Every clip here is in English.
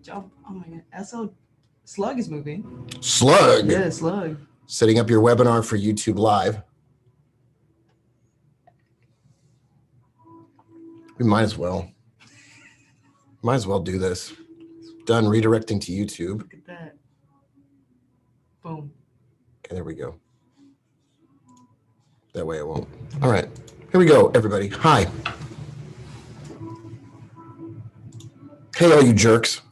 Jump. Oh my god. SL Slug is moving. Slug. Yeah, Slug. Setting up your webinar for YouTube Live. We might as well. Might as well do this. Done redirecting to YouTube. Look at that. Boom. Okay, there we go. That way it won't. All right. Here we go, everybody. Hi. Hey, all you jerks.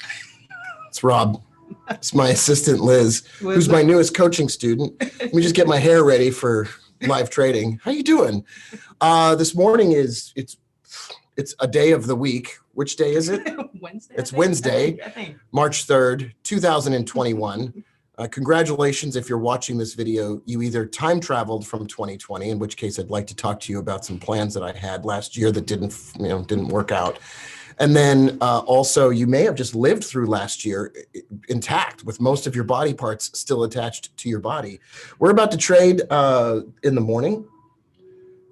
It's Rob. It's my assistant, Liz, who's my newest coaching student. Let me just get my hair ready for live trading. How you doing? This morning it's a day of the week. Which day is it? Wednesday. It's Wednesday, I think. March 3rd, 2021. Congratulations if you're watching this video. You either time traveled from 2020, in which case I'd like to talk to you about some plans that I had last year that didn't work out. And then also you may have just lived through last year intact with most of your body parts still attached to your body. We're about to trade in the morning.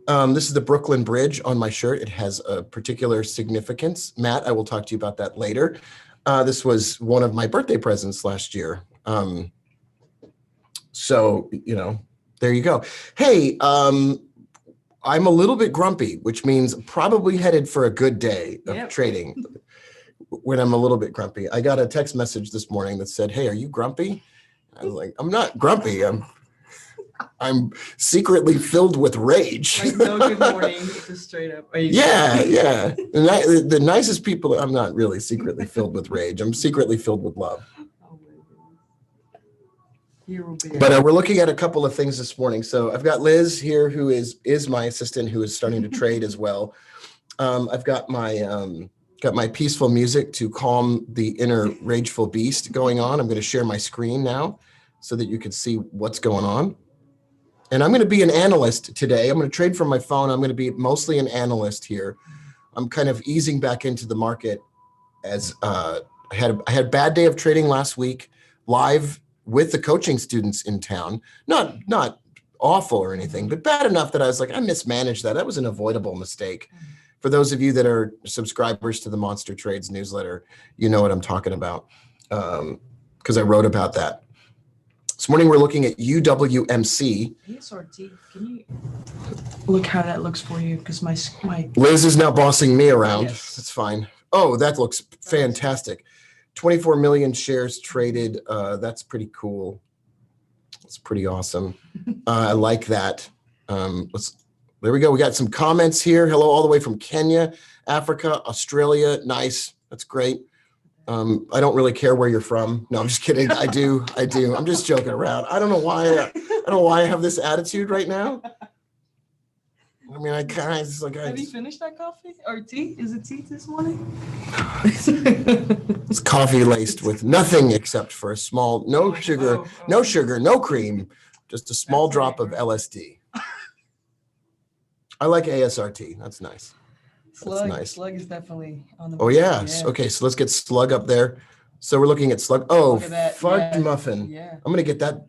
This is the Brooklyn Bridge on my shirt. It has a particular significance. Matt, I will talk to you about that later. This was one of my birthday presents last year. So, there you go. Hey, I'm a little bit grumpy, which means probably headed for a good day of trading when I'm a little bit grumpy. I got a text message this morning that said, hey, are you grumpy? I was like, I'm not grumpy. I'm secretly filled with rage. Like, no good morning, just straight up. Yeah. The nicest people, I'm not really secretly filled with rage. I'm secretly filled with love. But we're looking at a couple of things this morning. So I've got Liz here, who is my assistant, who is starting to trade as well. I've got my peaceful music to calm the inner rageful beast going on. I'm going to share my screen now so that you can see what's going on. And I'm going to be an analyst today. I'm going to trade from my phone. I'm going to be mostly an analyst here. I'm kind of easing back into the market as I had a bad day of trading last week live with the coaching students in town. Not awful or anything, but bad enough that I was like, I mismanaged that. That was an avoidable mistake. For those of you that are subscribers to the Monster Trades newsletter, you know what I'm talking about because I wrote about that. This morning we're looking at UWMC. ASRT, can you look how that looks for you? Because my Liz is now bossing me around. Yes. That's fine. Oh, that looks fantastic. 24 million shares traded. That's pretty cool. It's pretty awesome. I like that. There we go. We got some comments here. Hello, all the way from Kenya, Africa, Australia. Nice. That's great. I don't really care where you're from. No, I'm just kidding. I do. I'm just joking around. I don't know why I have this attitude right now. I mean, Have you finished that coffee or tea? Is it tea this morning? It's coffee laced with nothing except for a small, no sugar, no cream, just a small drop of LSD. I like ASRT. That's nice. Slug, nice. Slug is definitely on the. Oh yes. Yeah. Okay, so let's get Slug up there. So we're looking at Slug. Oh, fudge muffin. Yeah. I'm gonna get that.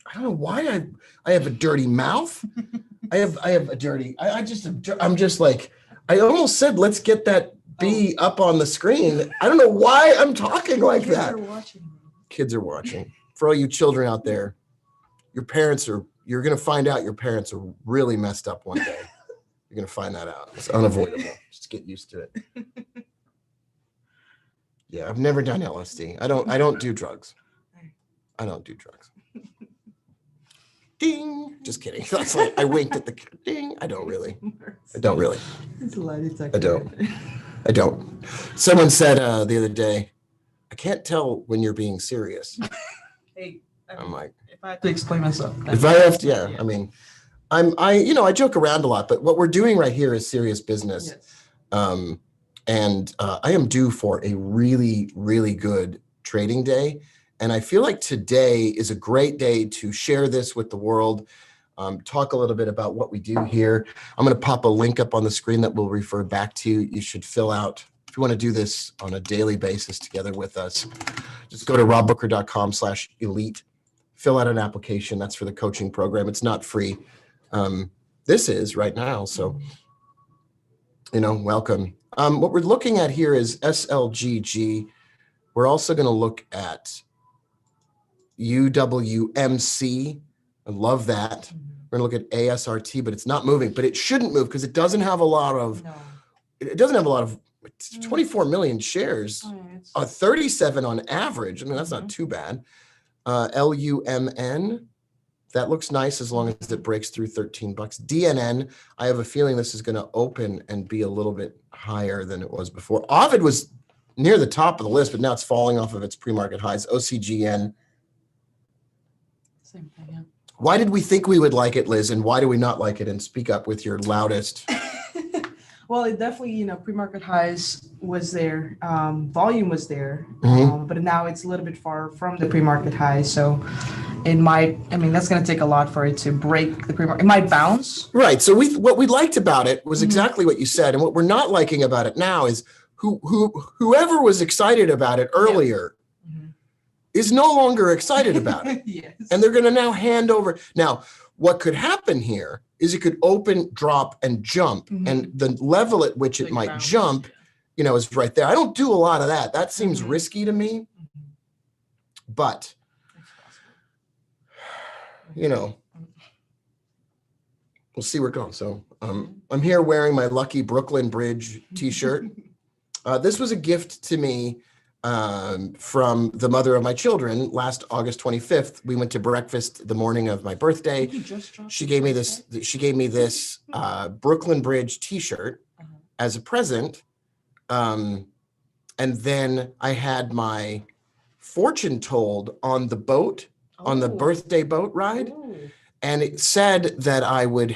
I don't know why I have a dirty mouth. I have a dirty. I'm just like, I almost said let's get that B up on the screen. I don't know why I'm talking like that. Kids are watching. For all you children out there, you're going to find out your parents are really messed up one day. You're going to find that out. It's unavoidable. Just get used to it. Yeah, I've never done LSD. I don't do drugs. I don't do drugs. Ding. Just kidding. That's like I winked at the ding. I don't really. It's a lie detector. I don't. Someone said the other day, I can't tell when you're being serious. Hey, I'm like, if I have to explain myself. If I have to, yeah. I mean, I joke around a lot, but what we're doing right here is serious business. Yes. And I am due for a really, really good trading day. And I feel like today is a great day to share this with the world, talk a little bit about what we do here. I'm going to pop a link up on the screen that we'll refer back to. You should fill out, if you want to do this on a daily basis together with us, just go to robbooker.com/elite, fill out an application. That's for the coaching program. It's not free. This is right now. So, welcome. What we're looking at here is SLGG. We're also going to look at UWMC. I love that. We're going to look at ASRT, but it's not moving, but it shouldn't move because it doesn't have a lot of, No. it doesn't have a lot of 24 million shares, Oh, yeah, it's- 37 on average. I mean, that's not too bad. LUMN, that looks nice as long as it breaks through 13 bucks. DNN, I have a feeling this is going to open and be a little bit higher than it was before. Ovid was near the top of the list, but now it's falling off of its pre-market highs. OCGN. Same thing, yeah. Why did we think we would like it, Liz, and why do we not like it? And speak up with your loudest. Well, it definitely, you know, pre-market highs was there, volume was there, Mhm. but now it's a little bit far from the pre-market highs. So it might, I mean, that's going to take a lot for it to break the pre-market. It might bounce. Right. So what we liked about it was Mhm. exactly what you said, and what we're not liking about it now is whoever was excited about it earlier Mhm. is no longer excited about it. Yes. And they're going to now hand over. Now, what could happen here is it could open, drop, and jump. Mhm. And the level at which it Like might bounce, jump, yeah. you know, is right there. I don't do a lot of that. That seems Mhm. risky to me, Mhm. but, It's possible. you know, we'll see where it goes. So I'm here wearing my Lucky Brooklyn Bridge t-shirt. This was a gift to me from the mother of my children last August 25th. We went to breakfast the morning of my birthday. You just dropped She it gave me yesterday? this. She gave me this Brooklyn Bridge T-shirt Uh-huh. as a present, and then I had my fortune told on the boat, on the Oh. birthday boat ride, Ooh. and it said that I would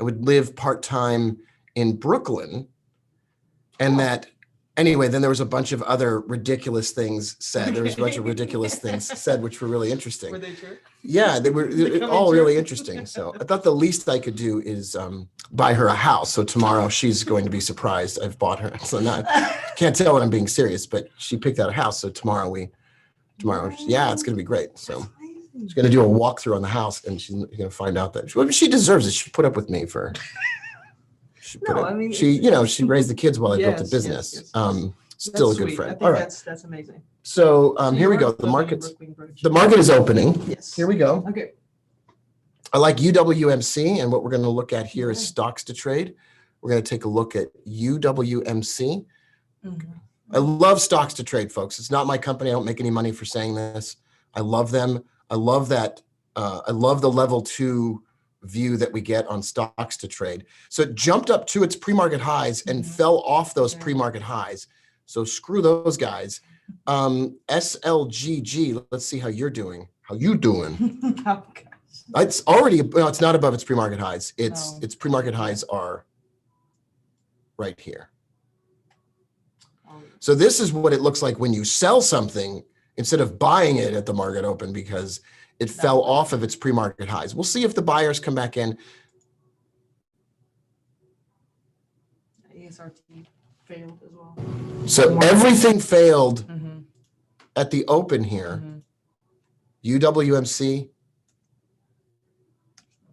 live part-time in Brooklyn, and Oh. that. Anyway, then there was a bunch of other ridiculous things said. There was a bunch of ridiculous things said, which were really interesting. Were they true? Yeah, they were They come all in really true? interesting. So I thought the least I could do is buy her a house. So tomorrow she's going to be surprised I've bought her. So not can't tell when I'm being serious, but she picked out a house. So tomorrow, yeah, it's going to be great. So That's amazing. she's going to do a walkthrough on the house, and she's going to find out that she deserves it. She put up with me for. No, I mean, she raised the kids while I built Yes, a yes, business. yes. Still That's a good sweet. friend. I think All right. that's amazing. So So here you we are go. The living in market's Brooklyn Bridge. the market is opening. Yes. Here we go. Okay. I like UWMC, and what we're going to look at here is Yeah. stocks to trade. We're going to take a look at UWMC. Mhm. I love stocks to trade, folks. It's not my company. I don't make any money for saying this. I love them. I love that. I love the level 2 view that we get on stocks to trade. So it jumped up to its pre-market highs and Mhm. fell off those Yeah. pre-market highs. So screw those guys. SLGG, let's see how you're doing. How you doing? Oh, gosh. It's already, well, it's not above its pre-market highs. Its No. its pre-market highs are right here. Oh, So this is what it looks like when you sell something instead of buying it at the market open because it fell off of its pre-market highs. We'll see if the buyers come back in. ASRT failed as well. So everything failed Mhm. at the open here. Mhm. UWMC,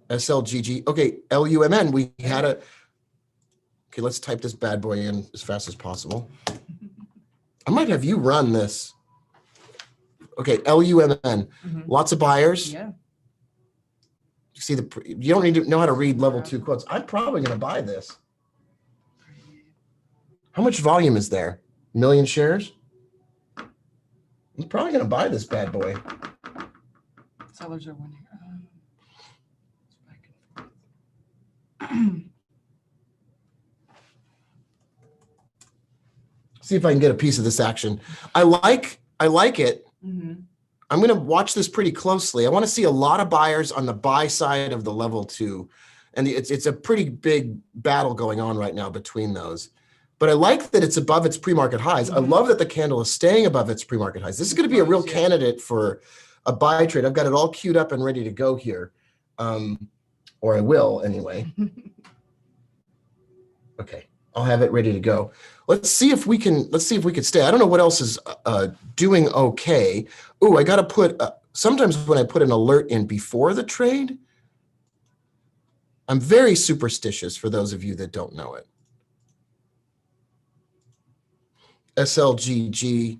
SLGG. Okay, LUMN, we had a, okay, let's type this bad boy in as fast as possible. I might have you run this. Okay, LUMN, Mhm. lots of buyers. Yeah. You see you don't need to know how to read level 2 quotes. I'm probably going to buy this. How much volume is there? Million shares? I'm probably going to buy this bad boy. Sellers are winning. It's back and forth. See if I can get a piece of this action. I like it. Mhm. I'm going to watch this pretty closely. I want to see a lot of buyers on the buy side of the level 2. And it's a pretty big battle going on right now between those. But I like that it's above its pre-market highs. I Mhm. love that the candle is staying above its pre-market highs. This is going to be a real Yeah. candidate for a buy trade. I've got it all queued up and ready to go here. Or I will anyway. Okay, I'll have it ready to go. Let's see if we can stay. I don't know what else is doing okay. Ooh, I got to put, sometimes when I put an alert in before the trade, I'm very superstitious for those of you that don't know it. SLGG,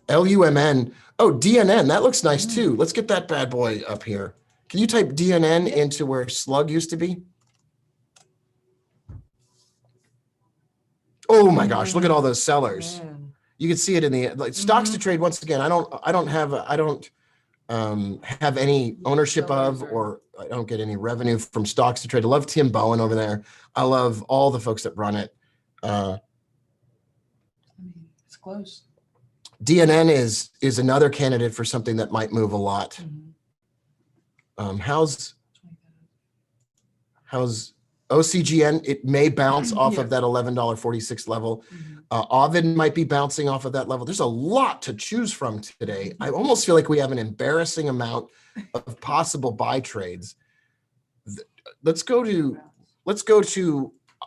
LUMN. Oh, DNN. That looks nice too. Let's get that bad boy up here. Can you type DNN into where slug used to be? Oh my gosh, look at all those sellers. Man. You can see it in the like stocks to trade. Once again, I don't have any ownership of, or I don't get any revenue from stocks to trade. I love Tim Bowen over there. I love all the folks that run it. I mean, it's close. DNN is another candidate for something that might move a lot. How's OCGN? It may bounce off of that $11.46 level. Ovid might be bouncing off of that level. There's a lot to choose from today. I almost feel like we have an embarrassing amount of possible buy trades. Let's go to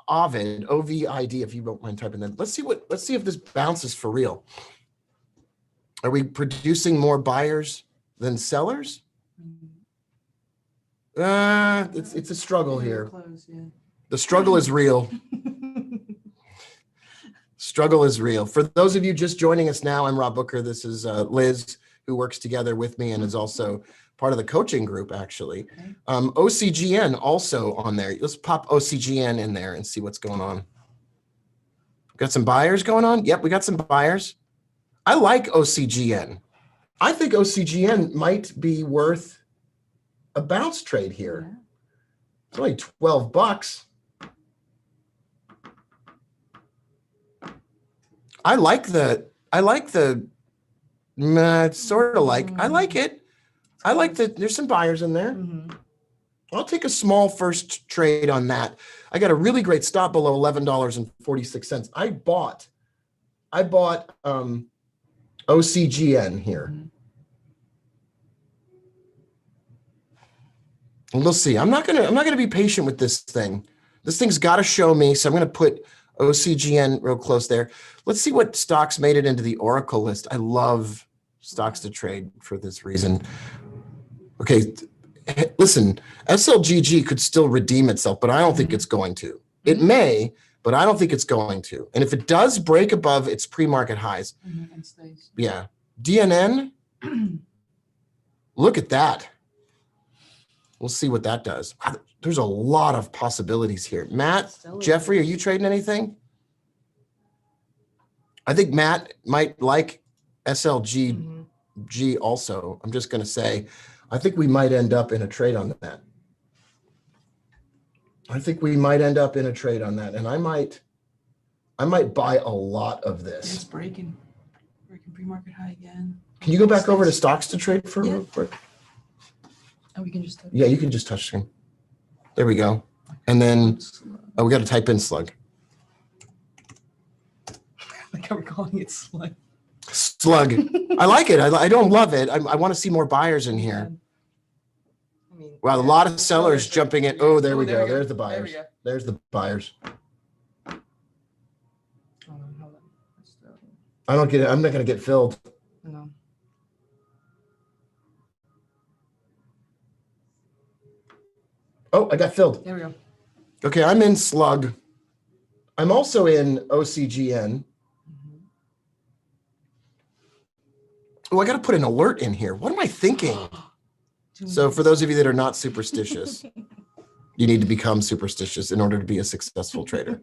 Ovid, OVID, if you don't mind typing that. Let's see if this bounces for real. Are we producing more buyers than sellers? It's a struggle here. Close, yeah. The struggle is real. Struggle is real. For those of you just joining us now, I'm Rob Booker. This is Liz, who works together with me and is also part of the coaching group, actually. OCGN also on there. Let's pop OCGN in there and see what's going on. Got some buyers going on? Yep, we got some buyers. I like OCGN. I think OCGN might be worth a bounce trade here. Yeah. It's only $12. I like the sort of like, I like it. I like that there's some buyers in there. I'll take a small first trade on that. I got a really great stop below $11.46. I bought OCGN here. And we'll see. I'm not gonna be patient with this thing. This thing's got to show me. So I'm gonna put OCGN real close there. Let's see what stocks made it into the Oracle list. I love stocks to trade for this reason. Okay, listen, SLGG could still redeem itself, but I don't think it's going to. It may, but I don't think it's going to. And if it does break above its pre-market highs, And stays. yeah. DNN, look at that. We'll see what that does. Wow, there's a lot of possibilities here. Matt, Jeffrey, are you trading anything? I think Matt might like SLGG also. I'm just going to say, I think we might end up in a trade on that. And I might buy a lot of this. It's breaking pre-market high again. Can you go back over to stocks to trade for real quick? And we can just. Yeah, you can just touch screen. There we go. And then, we got to type in slug. Like how we're calling it slug. Slug. I like it. I don't love it. I want to see more buyers in here. I mean, Wow, a lot of sellers jumping in. Oh, there we there go. we go. There's the There buyers. we go. There's the buyers. Hold on. I don't get it. I'm not going to get filled. No. Oh, I got filled. There we go. Okay, I'm in slug. I'm also in OCGN. Oh, I got to put an alert in here. What am I thinking? So for those of you that are not superstitious, you need to become superstitious in order to be a successful trader.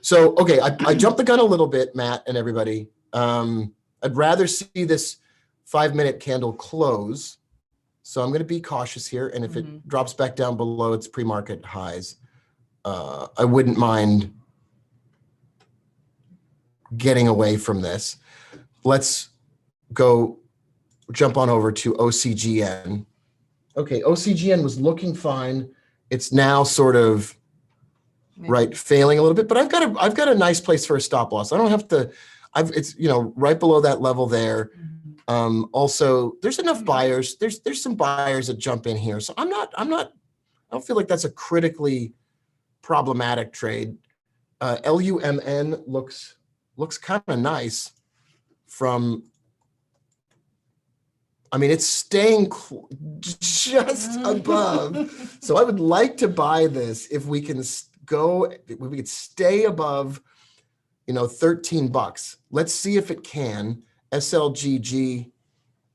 So, okay, I jumped the gun a little bit, Matt and everybody. I'd rather see this 5-minute candle close. So I'm going to be cautious here. And if it drops back down below its pre-market highs, I wouldn't mind getting away from this. Let's go jump on over to OCGN. Okay, OCGN was looking fine. It's now sort of failing a little bit, but I've got a nice place for a stop loss. I don't have to. It's right below that level there. Also, there's enough buyers. There's some buyers that jump in here, so I don't feel like that's a critically problematic trade. LUMN looks kind of nice from. I mean, it's staying just above. So I would like to buy this if we can stay above, $13. Let's see if it can. SLGG.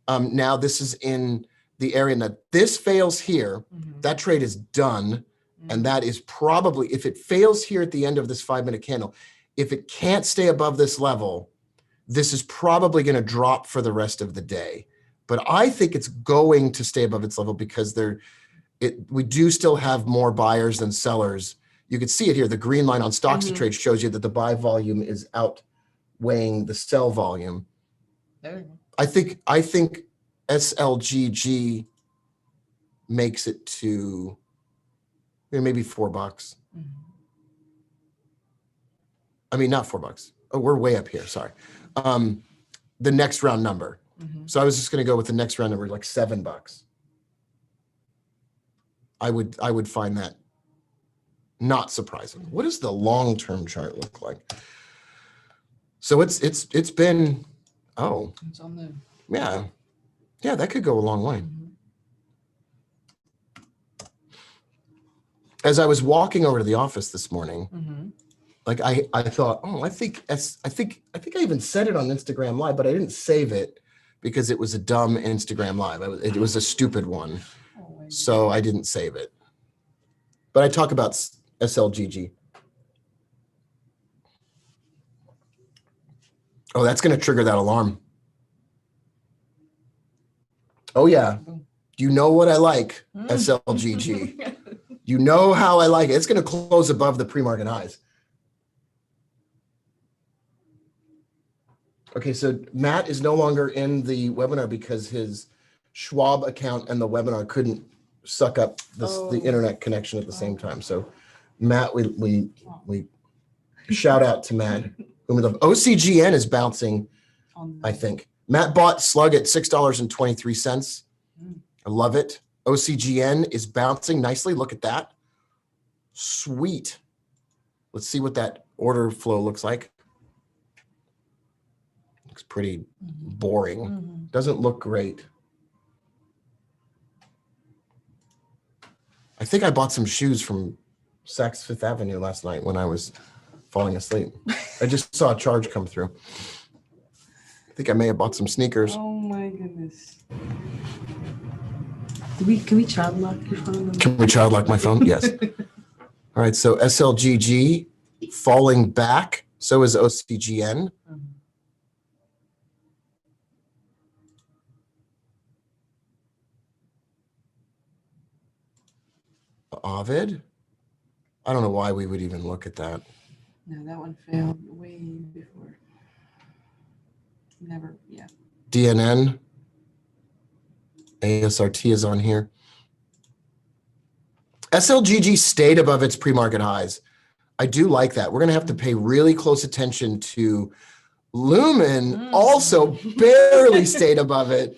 Now this is in the area that this fails here. That trade is done. And that is probably, if it fails here at the end of this 5-minute candle, if it can't stay above this level, this is probably going to drop for the rest of the day. But I think it's going to stay above its level because we do still have more buyers than sellers. You can see it here. The green line on stocks to trade shows you that the buy volume is outweighing the sell volume. There you go. I think SLGG makes it to maybe $4. I mean, not $4. Oh, we're way up here. Sorry. The next round number. So I was just going to go with the next round number, like $7. I would find that not surprising. What does the long-term chart look like? So it's been, It's on the. Yeah, that could go a long way. As I was walking over to the office this morning, like I thought, I think I even said it on Instagram Live, but I didn't save it because it was a dumb Instagram Live. It was a stupid one, so I didn't save it. But I talk about SLGG. Oh, that's going to trigger that alarm. Oh yeah, you know what I like, SLGG. You know how I like it. It's going to close above the pre-market highs. Okay, so Matt is no longer in the webinar because his Schwab account and the webinar couldn't suck up the internet connection at the same time. So Matt, we shout out to Matt. Whom we love. OCGN is bouncing, I think. Matt bought Slug at $6.23. I love it. OCGN is bouncing nicely. Look at that. Sweet. Let's see what that order flow looks like. Looks pretty boring. Doesn't look great. I think I bought some shoes from Saks Fifth Avenue last night when I was falling asleep. I just saw a charge come through. I think I may have bought some sneakers. Oh my goodness. Can we child lock your phone? Can we child lock my phone? Yes. All right, so SLGG falling back. So is OCGN. Ovid. I don't know why we would even look at that. No, that one failed way before. Never, yeah. DNN. ASRT is on here. SLGG stayed above its pre-market highs. I do like that. We're going to have to pay really close attention to Lumen. Also barely stayed above it.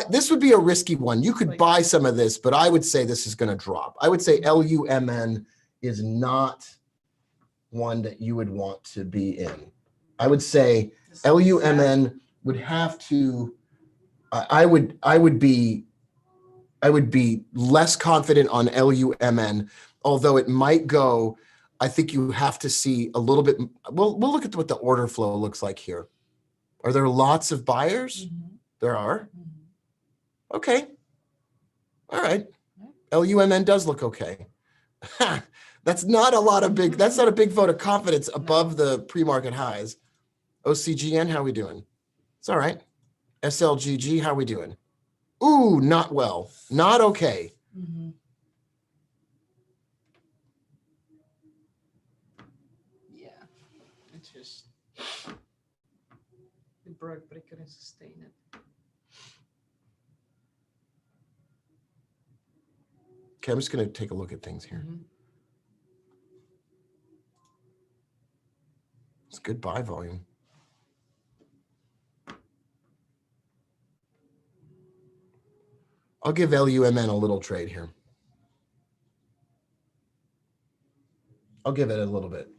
This would be a risky one. You could buy some of this, but I would say this is going to drop. I would say LUMN is not one that you would want to be in. I would say LUMN would have to. I would be less confident on LUMN, although it might go. I think you have to see a little bit. We'll look at what the order flow looks like here. Are there lots of buyers? There are. Okay. All right. LUMN does look okay. That's not a lot of big. That's not a big vote of confidence above the pre-market highs. OCGN, how we doing? It's all right. SLGG, how we doing? Ooh, not well. Not okay. Yeah, it's just it broke, but it couldn't sustain it. Okay, I'm just going to take a look at things here. It's good buy volume. I'll give LUMN a little trade here. I'll give it a little bit.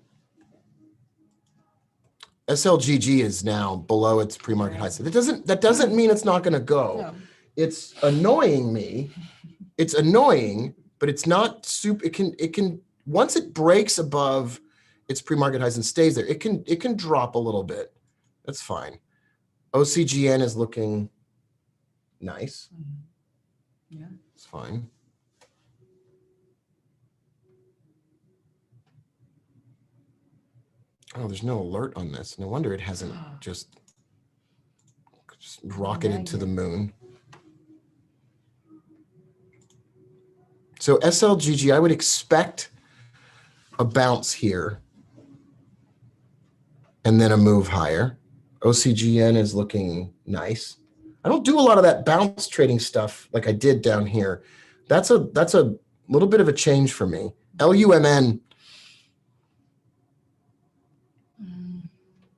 SLGG is now below its pre-market high. So that doesn't mean it's not going to go. No. It's annoying me. It's annoying, but it's not super. It can once it breaks above its pre-market highs and stays there, it can drop a little bit. That's fine. OCGN is looking nice. Yeah. It's fine. Oh, there's no alert on this. No wonder it hasn't just rocketed to the moon. So SLGG, I would expect a bounce here and then a move higher. OCGN is looking nice. I don't do a lot of that bounce trading stuff like I did down here. That's a little bit of a change for me. LUMN,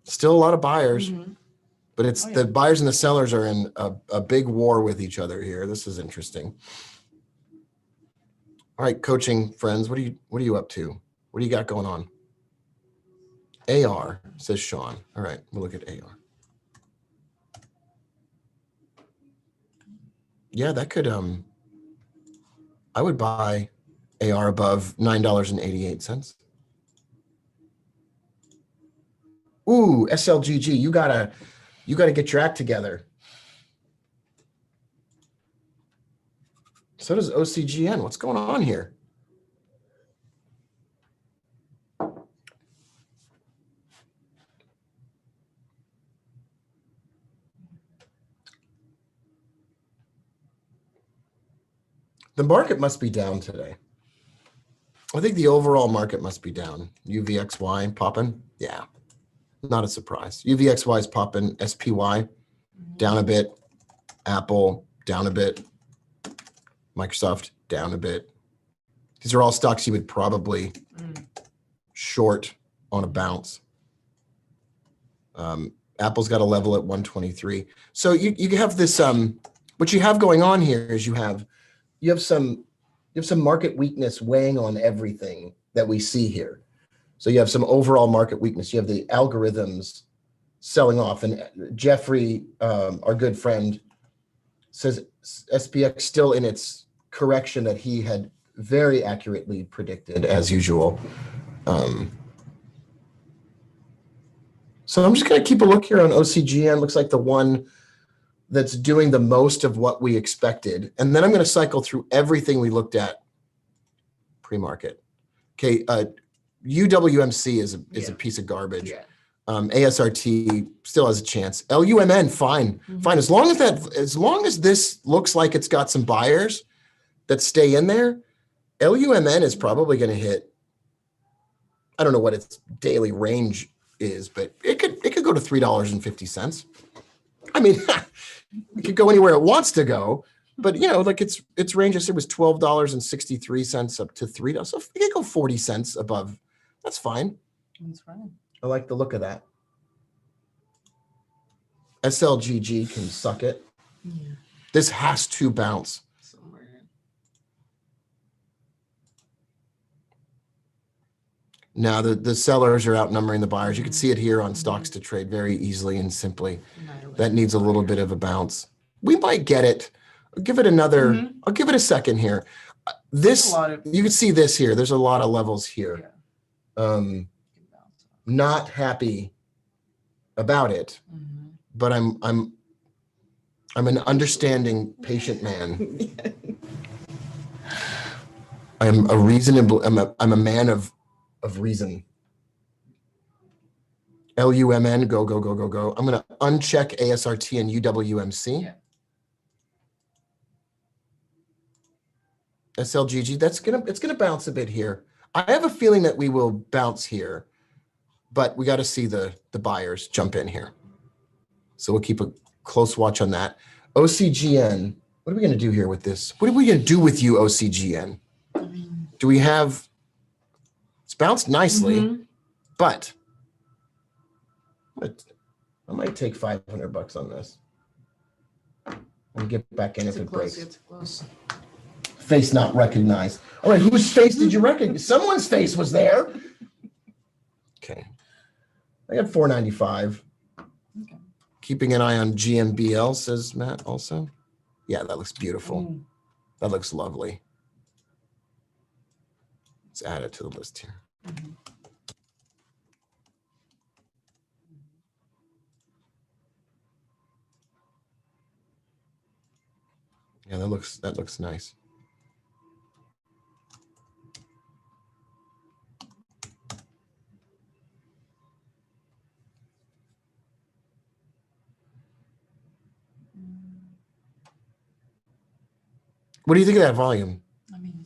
still a lot of buyers, but it's the buyers and the sellers are in a big war with each other here. This is interesting. All right, coaching friends, what are you up to? What do you got going on? AR, says Sean. All right, we'll look at AR. Yeah, that could, I would buy AR above $9.88. Ooh, SLGG, you gotta get your act together. So does OCGN. What's going on here? The market must be down today. I think the overall market must be down. UVXY popping. Yeah, not a surprise. UVXY is popping. SPY down a bit. Apple down a bit. Microsoft down a bit. These are all stocks you would probably short on a bounce. Apple's got a level at 123. So you have this, what you have going on here is you have some market weakness weighing on everything that we see here. So you have some overall market weakness. You have the algorithms selling off, and Jeffrey, our good friend, says SPX still in its correction that he had very accurately predicted as usual. So I'm just going to keep a look here on OCGN. Looks like the one that's doing the most of what we expected. And then I'm going to cycle through everything we looked at pre-market. Okay, UWMC is a piece of garbage. Yeah. ASRT still has a chance. LUMN, fine. Fine. As long as this looks like it's got some buyers that stay in there, LUMN is probably going to hit, I don't know what its daily range is, but it could go to $3.50. I mean, it could go anywhere it wants to go, but like its range, I said, was $12.63 up to $3. So if it could go 40 cents above, that's fine. That's fine. I like the look of that. SLGG can suck it. Yeah. This has to bounce. Somewhere. Now the sellers are outnumbering the buyers. You can see it here on stocks to trade very easily and simply. That needs a little bit of a bounce. We might get it. I'll give it another. I'll give it a second here. This you can see this here. There's a lot of levels here. Not happy about it, but I'm an understanding, patient man. I'm a reasonable. I'm a man of reason. LUMN, go. I'm going to uncheck ASRT and UWMC. Yeah. SLGG, it's gonna bounce a bit here. I have a feeling that we will bounce here, but we got to see the buyers jump in here. So we'll keep a close watch on that. OCGN, what are we going to do here with this? What are we going to do with you, OCGN? Do we have, it's bounced nicely, but I might take $500 on this and get back in if it breaks. It's close. Face not recognized. All right, whose face did you recognize? Someone's face was there. Okay. I got $4.95. Okay. Keeping an eye on GMBL, says Matt also. Yeah, that looks beautiful. That looks lovely. Let's add it to the list here. Yeah, that looks nice. What do you think of that volume? I mean,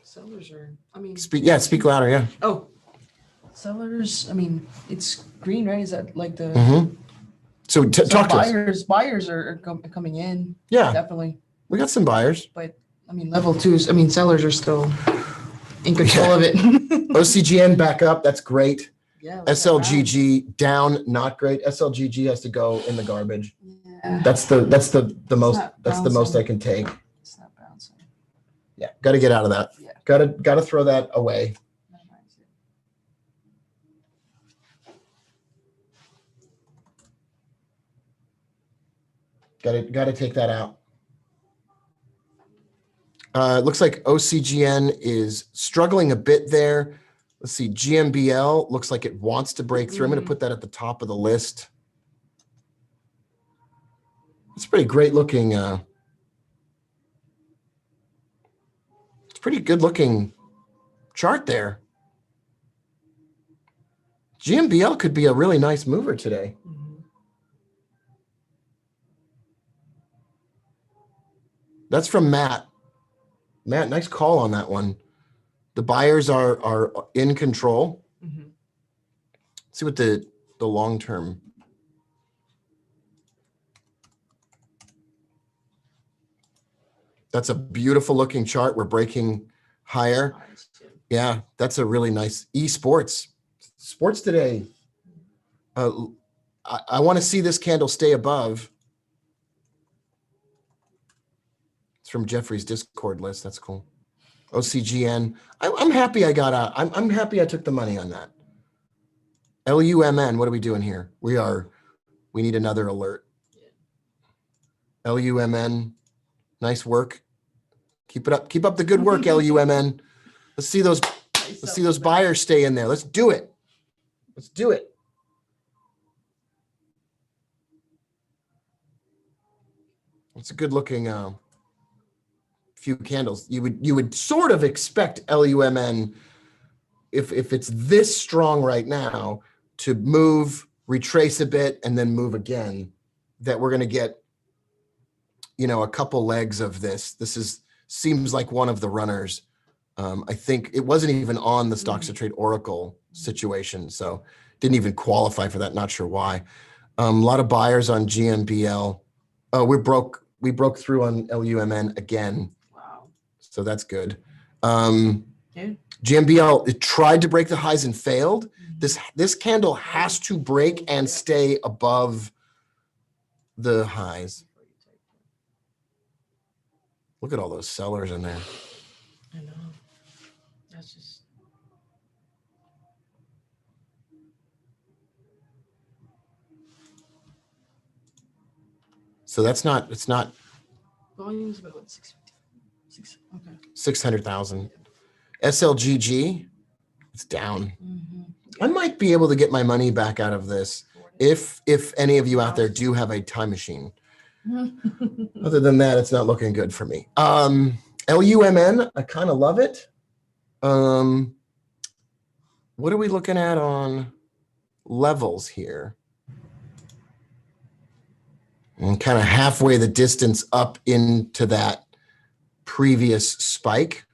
sellers are, I mean. Speak louder, yeah. Oh, sellers, I mean, it's green, right? Is that like the? Mm-hmm. So talk to us. Buyers are coming in. Yeah, Definitely. we got some buyers. But I mean, level twos, I mean, sellers are still in control of it. OCGN back up. That's great. Yeah. SLGG down, not great. SLGG has to go in the garbage. Yeah. That's the most I can take. It's not bouncing. Yeah, got to get out of that. Yeah. Got to throw that away. Got to take that out. It looks like OCGN is struggling a bit there. Let's see, GMBL looks like it wants to break through. I'm going to put that at the top of the list. It's pretty great looking. It's pretty good looking chart there. GMBL could be a really nice mover today. That's from Matt. Matt, nice call on that one. The buyers are in control. Let's see what the long term. That's a beautiful looking chart. We're breaking higher. Yeah, that's a really nice esports. Sports today. I want to see this candle stay above. It's from Jeffrey's Discord list. That's cool. OCGN. I'm happy I got out. I'm happy I took the money on that. LUMN. What are we doing here? We need another alert. LUMN. Nice work. Keep it up. Keep up the good work, LUMN. Let's see those buyers stay in there. Let's do it. Let's do it. It's a good looking few candles. You would sort of expect LUMN, if it's this strong right now, to move, retrace a bit, and then move again. That we're going to get, a couple legs of this. This seems like one of the runners. I think it wasn't even on the Stocks to Trade Oracle situation, so didn't even qualify for that. Not sure why. A lot of buyers on GMBL. Oh, we broke through on LUMN again. Wow. So that's good. GMBL, it tried to break the highs and failed. This candle has to break and stay above the highs. Look at all those sellers in there. I know. That's just. So it's not. Volume's about what, 650? Okay. 600,000. SLGG, it's down. I might be able to get my money back out of this if any of you out there do have a time machine. Other than that, it's not looking good for me. LUMN, I kind of love it. What are we looking at on levels here? And kind of halfway the distance up into that previous spike.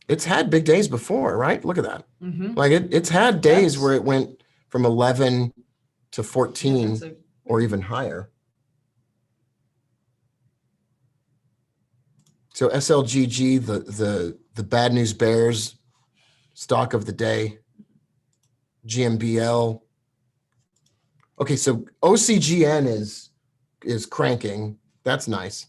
It's had big days before, right? Look at that. Like it's had days where it went from 11 to 14 or even higher. So SLGG, the bad news bears stock of the day. GMBL. Okay, so OCGN is cranking. That's nice.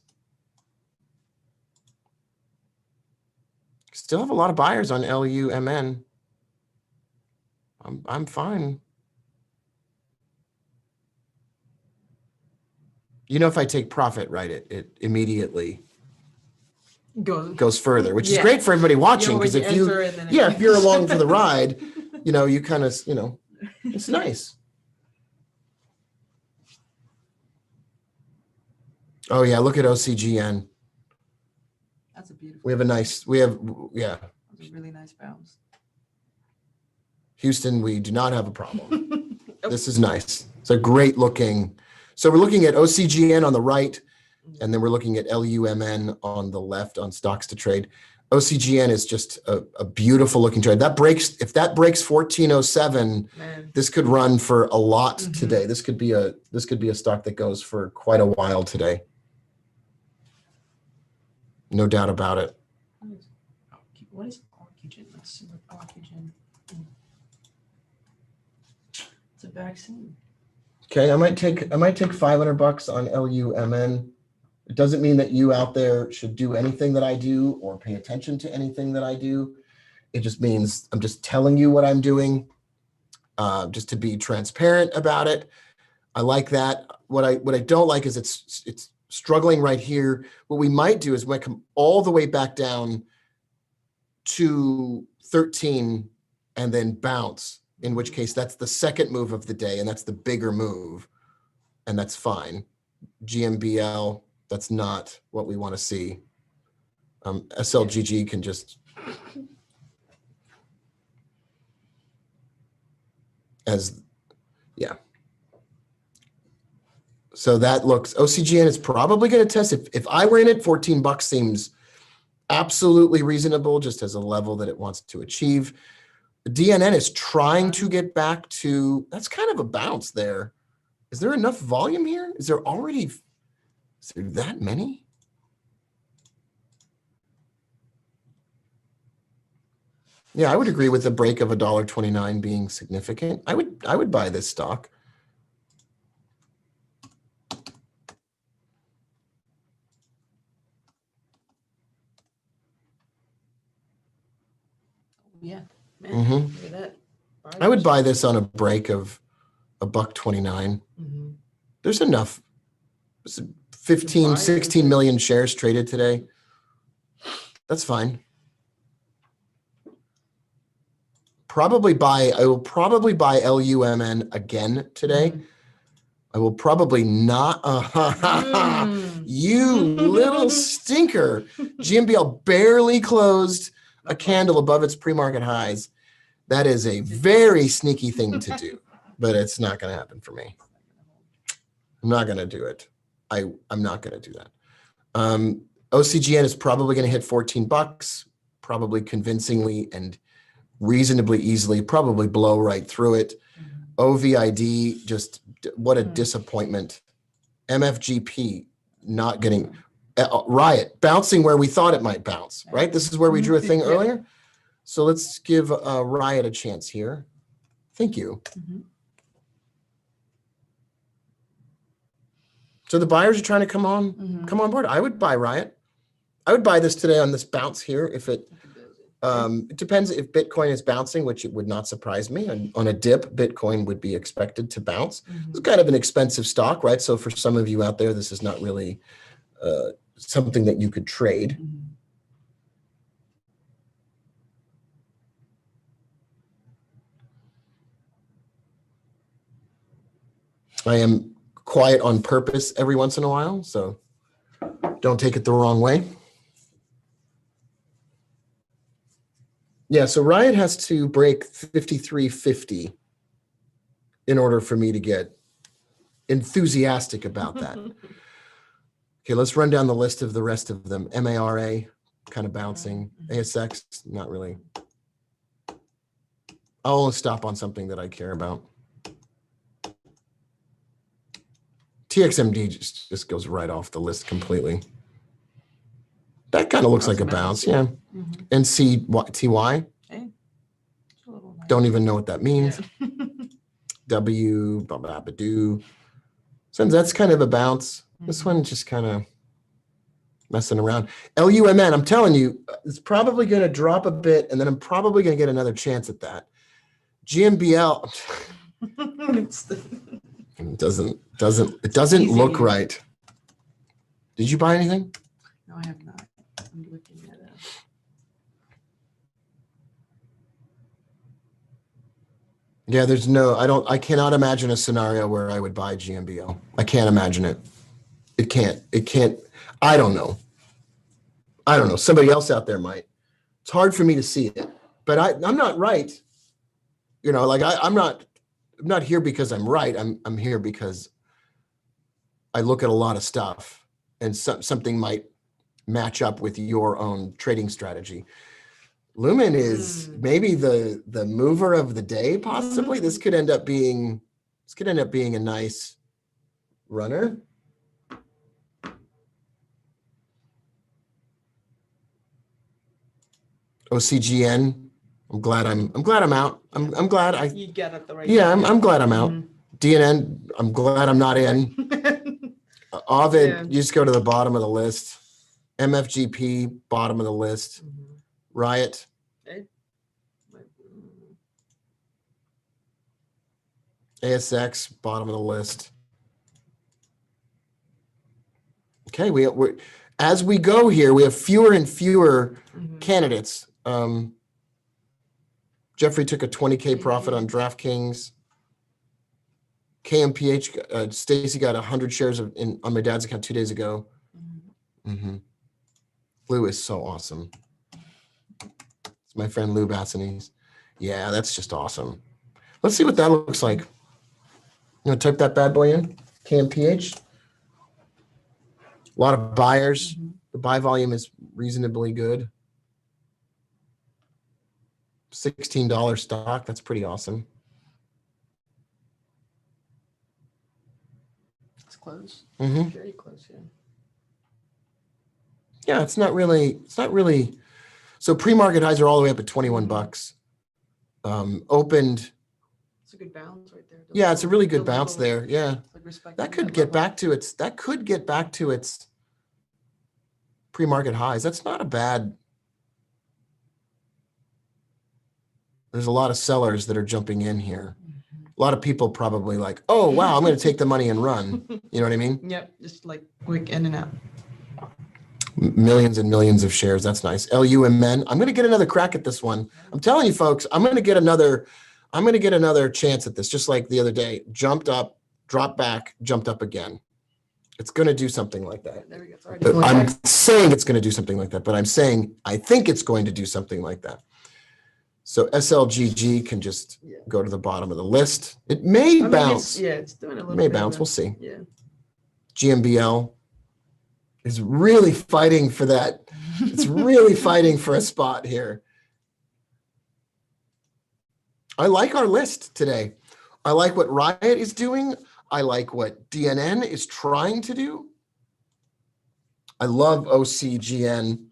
Still have a lot of buyers on LUMN. I'm fine. If I take profit, right, it immediately goes further, which is great for everybody watching, because if you're along for the ride, you kind of, it's nice. Oh yeah, look at OCGN. That's a beautiful. We have yeah. That's a really nice bounce. Houston, we do not have a problem. This is nice. It's a great looking. So we're looking at OCGN on the right, and then we're looking at LUMN on the left on stocks to trade. OCGN is just a beautiful looking trade. That breaks, if that breaks 1407, Man. this could run for a lot Mhm. today. This could be a stock that goes for quite a while today. No doubt about it. What is Arcugen? Let's see what Arcugen is. It's a vaccine. Okay, I might take $500 on LUMN. It doesn't mean that you out there should do anything that I do or pay attention to anything that I do. It just means I'm just telling you what I'm doing, just to be transparent about it. I like that. What I don't like is it's struggling right here. What we might do is we might come all the way back down to 13 and then bounce, in which case that's the second move of the day, and that's the bigger move, and that's fine. GMBL, that's not what we want to see. SLGG can just, yeah. So that looks, OCGN is probably going to test. If I were in it, $14 seems absolutely reasonable, just as a level that it wants to achieve. DNN is trying to get back to, that's kind of a bounce there. Is there enough volume here? Is there that many? Yeah, I would agree with the break of $1.29 being significant. I would buy this stock. Yeah. Man, Mhm. look at that. I would buy this on a break of $1.29. Mm-hmm. There's enough. 15, 16 million shares traded today. That's fine. I will probably buy LUMN again today. Mhm. I will probably not. You little stinker. GMBL barely closed a candle above its pre-market highs. That is a very sneaky thing to do, but it's not going to happen for me. I'm not going to do it. I'm not going to do that. OCGN is probably going to hit $14, probably convincingly and reasonably easily, probably blow right through it. OVID, just what a disappointment. MFGP not getting, Riot bouncing where we thought it might bounce, right? This is where we drew a thing earlier. So let's give Riot a chance here. Thank you. Mhm. So the buyers are trying to come on board. I would buy Riot. I would buy this today on this bounce here if it depends if Bitcoin is bouncing, which it would not surprise me. On a dip, Bitcoin would be expected to bounce. It's kind of an expensive stock, right? So for some of you out there, this is not really something that you could trade. I am quiet on purpose every once in a while, so don't take it the wrong way. Yeah, so Riot has to break 53.50 in order for me to get enthusiastic about that. Okay, let's run down the list of the rest of them. MARA, kind of bouncing. ASX, not really. I'll only stop on something that I care about. TXMD just goes right off the list completely. That kind of looks like a bounce, yeah. NCTY, don't even know what that means. Yeah. W, blah, blah, blah, do. So that's kind of a bounce. This one's just kind of messing around. LUMN, I'm telling you, it's probably going to drop a bit, and then I'm probably going to get another chance at that. GMBL, it doesn't look right. Did you buy anything? No, I have not. I'm looking at it. Yeah, I cannot imagine a scenario where I would buy GMBL. I can't imagine it. It can't. I don't know. Somebody else out there might. It's hard for me to see it, but I'm not right. Like I'm not here because I'm right. I'm here because I look at a lot of stuff and something might match up with your own trading strategy. Lumen is maybe the mover of the day, possibly. This could end up being a nice runner. OCGN. I'm glad I'm out. I'm glad You get it the right. yeah, I'm glad I'm out. DNN, I'm glad I'm not in. Ovid, Yeah. you just go to the bottom of the list. MFGP, bottom of the list. Riot. ASX, bottom of the list. Okay, we as we go here, we have fewer and fewer candidates. Jeffrey took a 20K profit on DraftKings. KMPH, Stacy got 100 shares on my dad's account 2 days ago. Lou is so awesome. It's my friend Lou Bassanese. Yeah, that's just awesome. Let's see what that looks like. You want to type that bad boy in? KMPH. A lot of buyers. The buy volume is reasonably good. $16 stock. That's pretty awesome. It's close. Mm-hmm. Very close, yeah. Yeah, it's not really. So pre-market highs are all the way up at 21 bucks. Opened. It's a good bounce right there. Yeah, it's a really good bounce there. Yeah. Like That could get back to its pre-market highs. That's not a bad. There's a lot of sellers that are jumping in here. A lot of people probably like, oh wow, I'm going to take the money and run. You know what I mean? Yeah, just like quick in and out. Millions and millions of shares. That's nice. LUMN. I'm going to get another crack at this one. I'm telling you, folks, I'm going to get another chance at this. Just like the other day, jumped up, dropped back, jumped up again. It's going to do something like that. There we go. But I'm saying it's going to do something like that, but I'm saying I think it's going to do something like that. So SLGG can just go to the bottom of the list. It may bounce. It's doing a little It may bit bounce. of We'll see. Yeah. GMBL is really fighting for that. It's really fighting for a spot here. I like our list today. I like what Riot is doing. I like what DNN is trying to do. I love OCGN.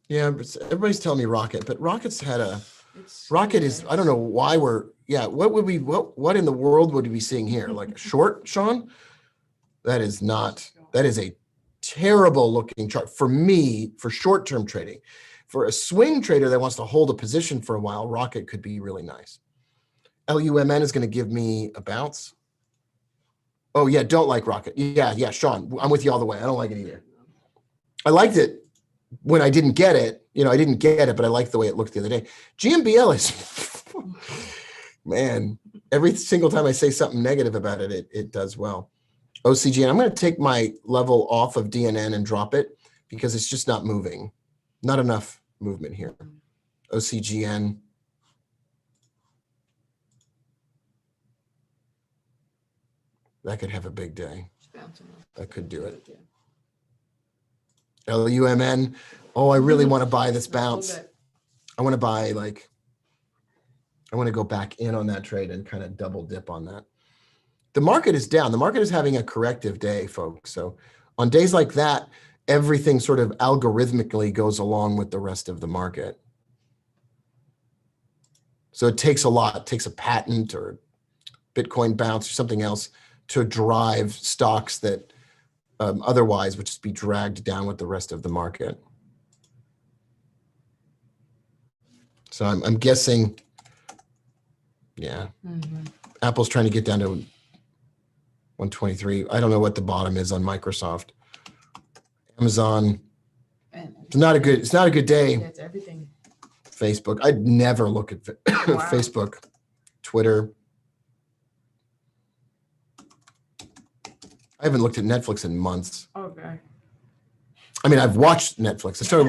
Yeah, but everybody's telling me Rocket, but Rocket's had Rocket is, I don't know why what in the world would we be seeing here? Like a short, Sean? That is a terrible looking chart for me, for short-term trading. For a swing trader that wants to hold a position for a while, Rocket could be really nice. LUMN is going to give me a bounce. Oh yeah, don't like Rocket. Yeah, Sean, I'm with you all the way. I don't like it either. I liked it when I didn't get it. I didn't get it, but I liked the way it looked the other day. GMBL is, man, every single time I say something negative about it, it does well. OCGN, I'm going to take my level off of DNN and drop it because it's just not moving. Not enough movement here. OCGN. That could have a big day. That could do it. LUMN. Oh, I really want to buy this bounce. I want to buy I want to go back in on that trade and kind of double dip on that. The market is down. The market is having a corrective day, folks. So on days like that, everything sort of algorithmically goes along with the rest of the market. So it takes a lot. It takes a patent or Bitcoin bounce or something else to drive stocks that otherwise would just be dragged down with the rest of the market. So I'm guessing, yeah, Apple's trying to get down to 123. I don't know what the bottom is on Microsoft. Amazon, it's not a good day. It's everything. Facebook, I'd never look at Facebook, Twitter. I haven't looked at Netflix in months. Okay. I mean, I've watched Netflix. I started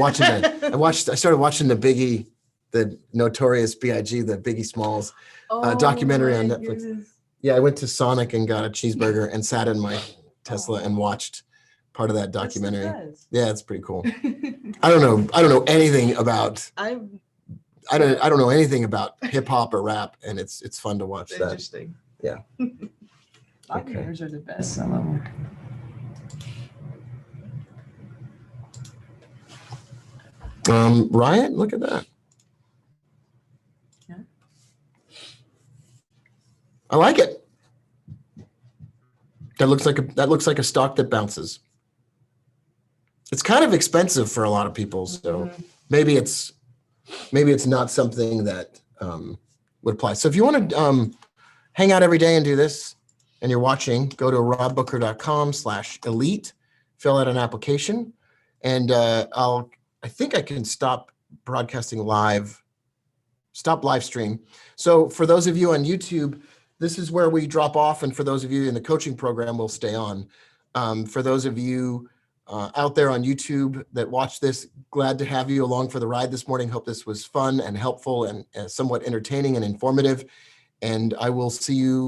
watching the Notorious B.I.G., the Biggie Smalls documentary on Netflix. Goodness. Yeah, I went to Sonic and got a cheeseburger and sat in my Tesla and watched part of that documentary. Yeah, it's pretty cool. I don't know anything about I don't know anything about hip hop or rap, and it's fun to watch that. Interesting. Yeah. Documentaries are the best. I love them. Ryan, look at that. Yeah. I like it. That looks like a stock that bounces. It's kind of expensive for a lot of people, so maybe it's not something that would apply. So if you want to hang out every day and do this, and you're watching, go to robbooker.com/elite, fill out an application, and I think I can stop live stream. So for those of you on YouTube, this is where we drop off, and for those of you in the coaching program, we'll stay on. For those of you out there on YouTube that watch this, glad to have you along for the ride this morning. Hope this was fun and helpful and somewhat entertaining and informative. And I will see you